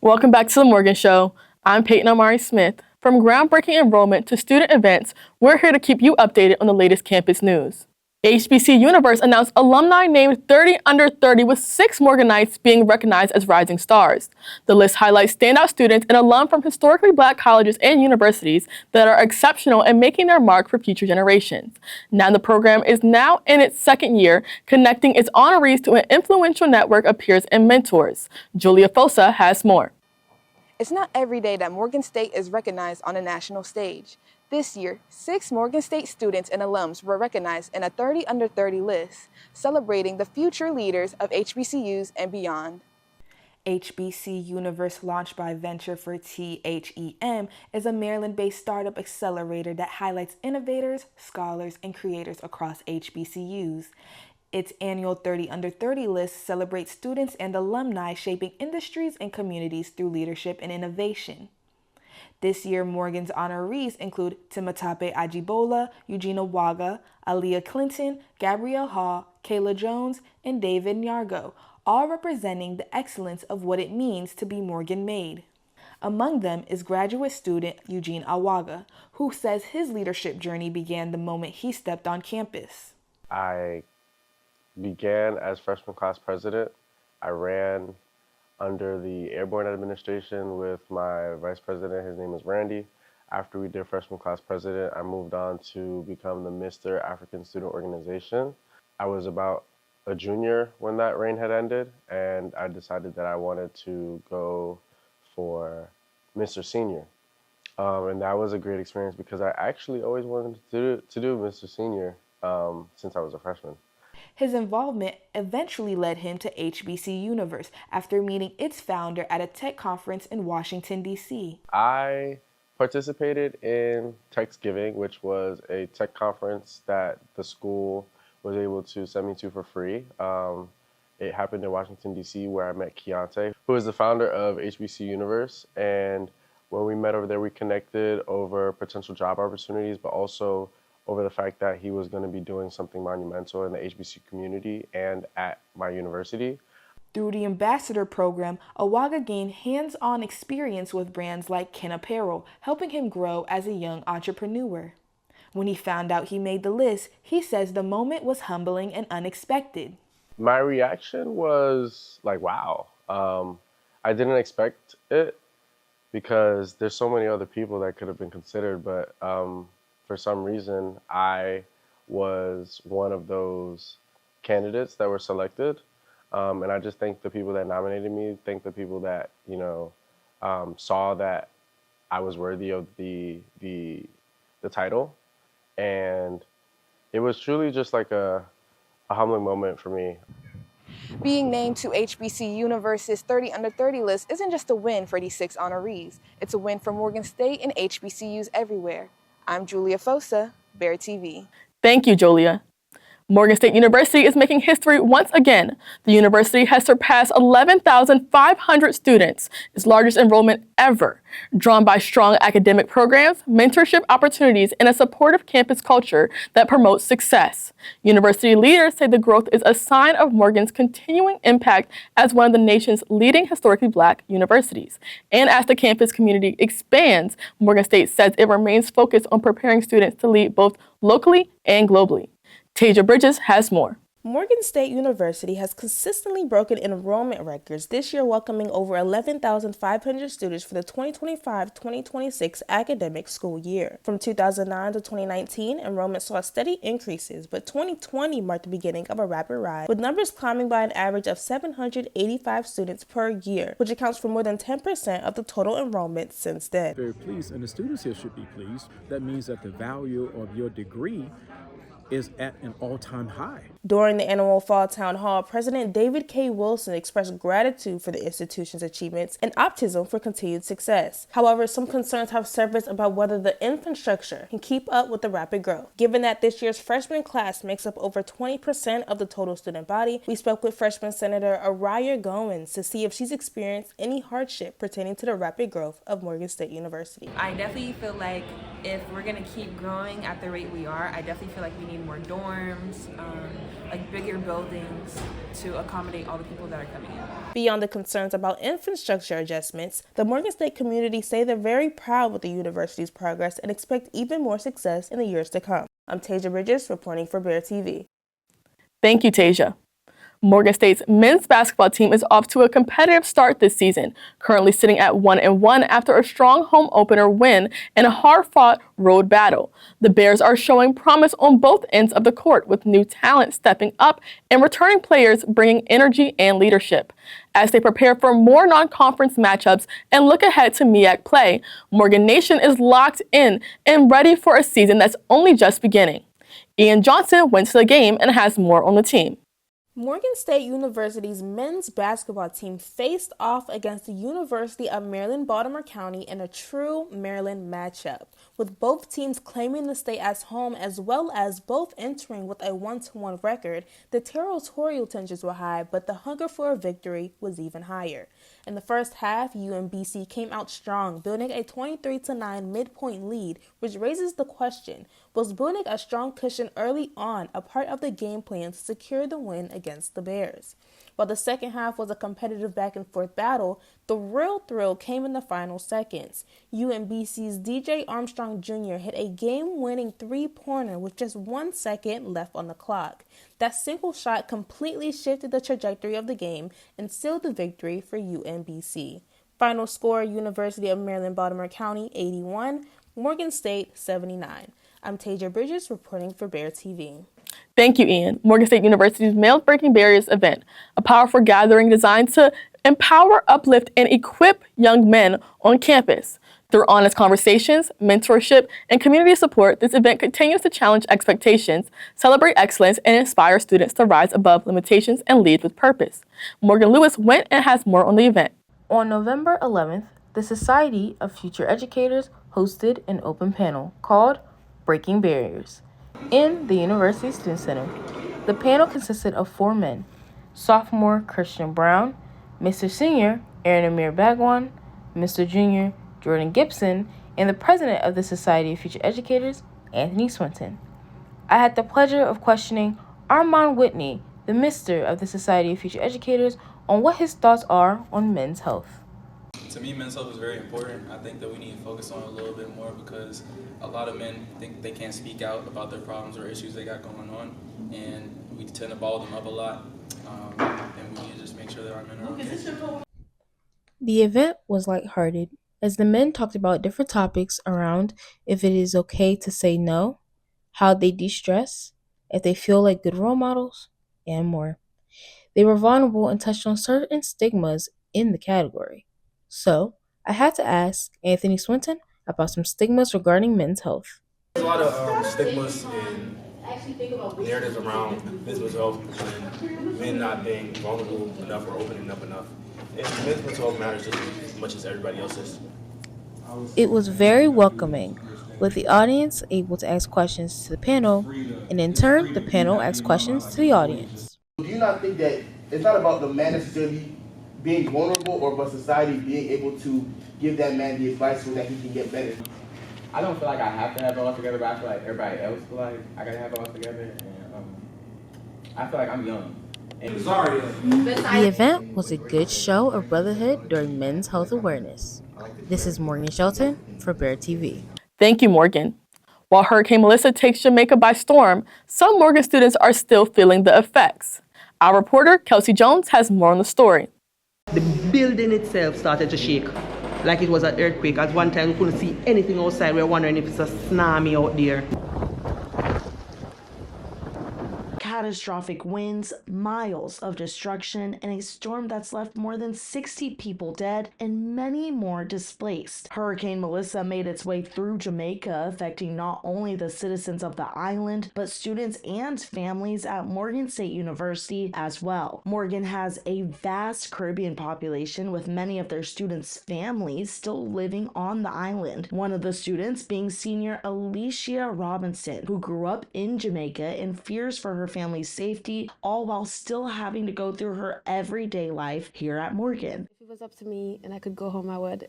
Welcome back to the Morgan Show. I'm Peytn Omaree Smith. From groundbreaking enrollment to student events, we're here to keep you updated on the latest campus news. HBC Universe announced alumni named 30 under 30 with 6 Morganites being recognized as rising stars. The list highlights standout students and alum from historically Black colleges and universities that are exceptional and making their mark for future generations. Now the program is now in its second year, connecting its honorees to an influential network of peers and mentors. Julia Fosa has more. It's not every day that Morgan State is recognized on a national stage. This year, 6 Morgan State students and alums were recognized in a 30 under 30 list, celebrating the future leaders of HBCUs and beyond. HBC Universe, launched by Venture for THEM, is a Maryland-based startup accelerator that highlights innovators, scholars, and creators across HBCUs. Its annual 30 under 30 list celebrates students and alumni shaping industries and communities through leadership and innovation. This year, Morgan's honorees include Timothy Ajibola, Eugenia Waga, Aliyah Clinton, Gabrielle Hall, Kayla Jones, and David Nyargo, all representing the excellence of what it means to be Morgan-made. Among them is graduate student Eugene Awaga, who says his leadership journey began the moment he stepped on campus. I began as freshman class president. I ran under the Airborne Administration with my vice president. His name is Randy. After we did freshman class president, I moved on to become the Mr. African Student Organization. I was about a junior when that reign had ended, and I decided that I wanted to go for Mr. Senior. And that was a great experience because I actually always wanted to do Mr. Senior since I was a freshman. His involvement eventually led him to HBC Universe after meeting its founder at a tech conference in Washington, D.C. I participated in Techsgiving, which was a tech conference that the school was able to send me to for free. It happened in Washington, D.C., where I met Keontae, who is the founder of HBC Universe. And when we met over there, we connected over potential job opportunities, but also over the fact that he was going to be doing something monumental in the HBCU community and at my university. Through the ambassador program, Awaga gained hands-on experience with brands like Ken Apparel, helping him grow as a young entrepreneur. When he found out he made the list, he says the moment was humbling and unexpected. My reaction was like, wow. I didn't expect it because there's so many other people that could have been considered, but for some reason, I was one of those candidates that were selected. And I just thank the people that nominated me, thank the people that, saw that I was worthy of the title. And it was truly just like a humbling moment for me. Being named to HBC Universe's 30 under 30 list isn't just a win for these 6 honorees. It's a win for Morgan State and HBCUs everywhere. I'm Julia Fosa, Bear TV. Thank you, Julia. Morgan State University is making history once again. The university has surpassed 11,500 students, its largest enrollment ever, drawn by strong academic programs, mentorship opportunities, and a supportive campus culture that promotes success. University leaders say the growth is a sign of Morgan's continuing impact as one of the nation's leading historically Black universities. And as the campus community expands, Morgan State says it remains focused on preparing students to lead both locally and globally. Taja has more. Morgan State University has consistently broken enrollment records, this year welcoming over 11,500 students for the 2025-2026 academic school year. From 2009 to 2019, enrollment saw steady increases, but 2020 marked the beginning of a rapid rise, with numbers climbing by an average of 785 students per year, which accounts for more than 10% of the total enrollment since then. Very pleased, and the students here should be pleased. That means that the value of your degree is at an all-time high. During the annual Fall Town Hall, President David K. Wilson expressed gratitude for the institution's achievements and optimism for continued success. However, some concerns have surfaced about whether the infrastructure can keep up with the rapid growth. Given that this year's freshman class makes up over 20% of the total student body, we spoke with freshman Senator Araya Goins to see if she's experienced any hardship pertaining to the rapid growth of Morgan State University. I definitely feel like if we're going to keep growing at the rate we are, I definitely feel like we need building more dorms, like bigger buildings to accommodate all the people that are coming in. Beyond the concerns about infrastructure adjustments, the Morgan State community say they're very proud with the university's progress and expect even more success in the years to come. I'm Taja Bridges reporting for Bear TV. Thank you, Taja. Morgan State's men's basketball team is off to a competitive start this season, currently sitting at 1-1 after a strong home opener win and a hard-fought road battle. The Bears are showing promise on both ends of the court, with new talent stepping up and returning players bringing energy and leadership. As they prepare for more non-conference matchups and look ahead to MEAC play, Morgan Nation is locked in and ready for a season that's only just beginning. Ian Johnson went to the game and has more on the team. Morgan State University's men's basketball team faced off against the University of Maryland, Baltimore County in a true Maryland matchup, with both teams claiming the state as home as well as both entering with a 1-1 record. The territorial tensions were high, but the hunger for a victory was even higher. In the first half, UMBC came out strong, building a 23-9 midpoint lead, which raises the question, was building a strong cushion early on a part of the game plan to secure the win against the Bears? While the second half was a competitive back-and-forth battle, the real thrill came in the final seconds. UMBC's DJ Armstrong Jr. hit a game-winning three-pointer with just 1 second left on the clock. That single shot completely shifted the trajectory of the game and sealed the victory for UMBC. Final score, University of Maryland, Baltimore County, 81, Morgan State, 79. I'm Taja Bridges reporting for Bear TV. Thank you, Ian. Morgan State University's Males Breaking Barriers event, a powerful gathering designed to empower, uplift, and equip young men on campus. Through honest conversations, mentorship, and community support, this event continues to challenge expectations, celebrate excellence, and inspire students to rise above limitations and lead with purpose. Morgan Lewis went and has more on the event. On November 11th, the Society of Future Educators hosted an open panel called Breaking Barriers in the University Student Center. The panel consisted of 4 men: sophomore Christian Brown, Mr. Senior Aaron Amir Bagwan, Mr. Junior Jordan Gibson, and the president of the Society of Future Educators, Anthony Swinton. I had the pleasure of questioning Armand Whitney, the Mr. of the Society of Future Educators, on what his thoughts are on men's health. To me, men's health is very important. I think that we need to focus on it a little bit more because a lot of men think they can't speak out about their problems or issues they got going on, and we tend to ball them up a lot, and we need to just make sure that our men are okay. The event was lighthearted, as the men talked about different topics around if it is okay to say no, how they de-stress, if they feel like good role models, and more. They were vulnerable and touched on certain stigmas in the category. So, I had to ask Anthony Swinton about some stigmas regarding men's health. There's a lot of stigmas and narratives around mental health and men not being vulnerable enough or opening up enough. And men's mental health matters just as much as everybody else's. It was very welcoming, with the audience able to ask questions to the panel, and in turn, the panel asked questions to the audience. Do you not think that it's not about the man necessarily being vulnerable or about society being able to give that man the advice so that he can get better? I don't feel like I have to have it all together, but I feel like everybody else feel like I gotta have it all together, and I feel like I'm young. The event was a good show of brotherhood during Men's Health Awareness. This is Morgan Shelton for Bear TV. Thank you, Morgan. While Hurricane Melissa takes Jamaica by storm, some Morgan students are still feeling the effects. Our reporter, Kelsi Jones, has more on the story. The building itself started to shake, like it was an earthquake. At one time, we couldn't see anything outside. We were wondering if it's a tsunami out there. Catastrophic winds, miles of destruction, and a storm that's left more than 60 people dead and many more displaced. Hurricane Melissa made its way through Jamaica, affecting not only the citizens of the island, but students and families at Morgan State University as well. Morgan has a vast Caribbean population, with many of their students' families still living on the island. One of the students being senior Aliyah Robinson, who grew up in Jamaica and fears for her family's safety, all while still having to go through her everyday life here at Morgan. If it was up to me and I could go home, I would.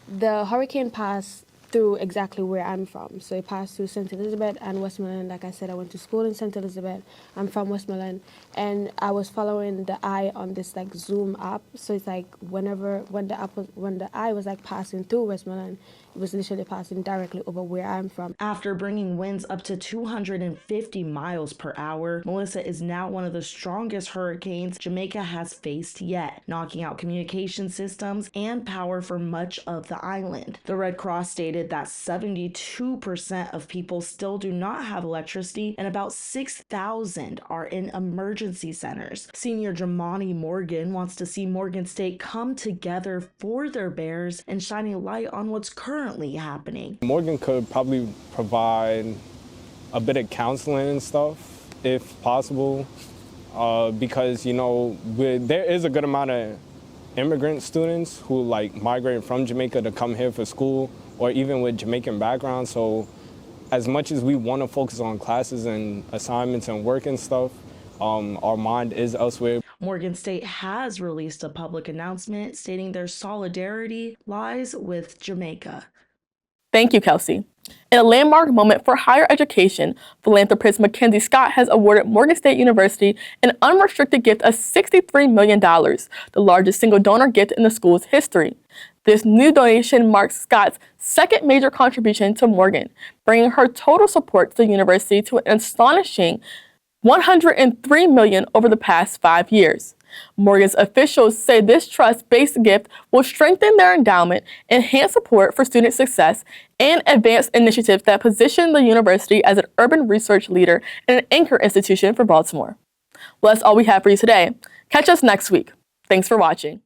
The hurricane passed through exactly where I'm from. So it passed through St. Elizabeth and Westmoreland. Like I said, I went to school in St. Elizabeth. I'm from Westmoreland, and I was following the eye on this like Zoom app. So it's like when the eye was like passing through Westmoreland, it was literally passing directly over where I'm from. After bringing winds up to 250 miles per hour, Melissa is now one of the strongest hurricanes Jamaica has faced yet, knocking out communication systems and power for much of the island. The Red Cross stated that 72% of people still do not have electricity and about 6,000 are in emergency centers. Senior Jamani Morgan wants to see Morgan State come together for their Bears and shining light on what's currently happening. Morgan could probably provide a bit of counseling and stuff if possible, because, you know, there is a good amount of immigrant students who like migrate from Jamaica to come here for school, or even with Jamaican background. So as much as we want to focus on classes and assignments and work and stuff, our mind is elsewhere. Morgan State has released a public announcement stating their solidarity lies with Jamaica. Thank you, Kelsi. In a landmark moment for higher education, philanthropist Mackenzie Scott has awarded Morgan State University an unrestricted gift of $63 million, the largest single donor gift in the school's history. This new donation marks Scott's second major contribution to Morgan, bringing her total support to the university to an astonishing $103 million over the past 5 years. Morgan's officials say this trust-based gift will strengthen their endowment, enhance support for student success, and advance initiatives that position the university as an urban research leader and an anchor institution for Baltimore. Well, that's all we have for you today. Catch us next week. Thanks for watching.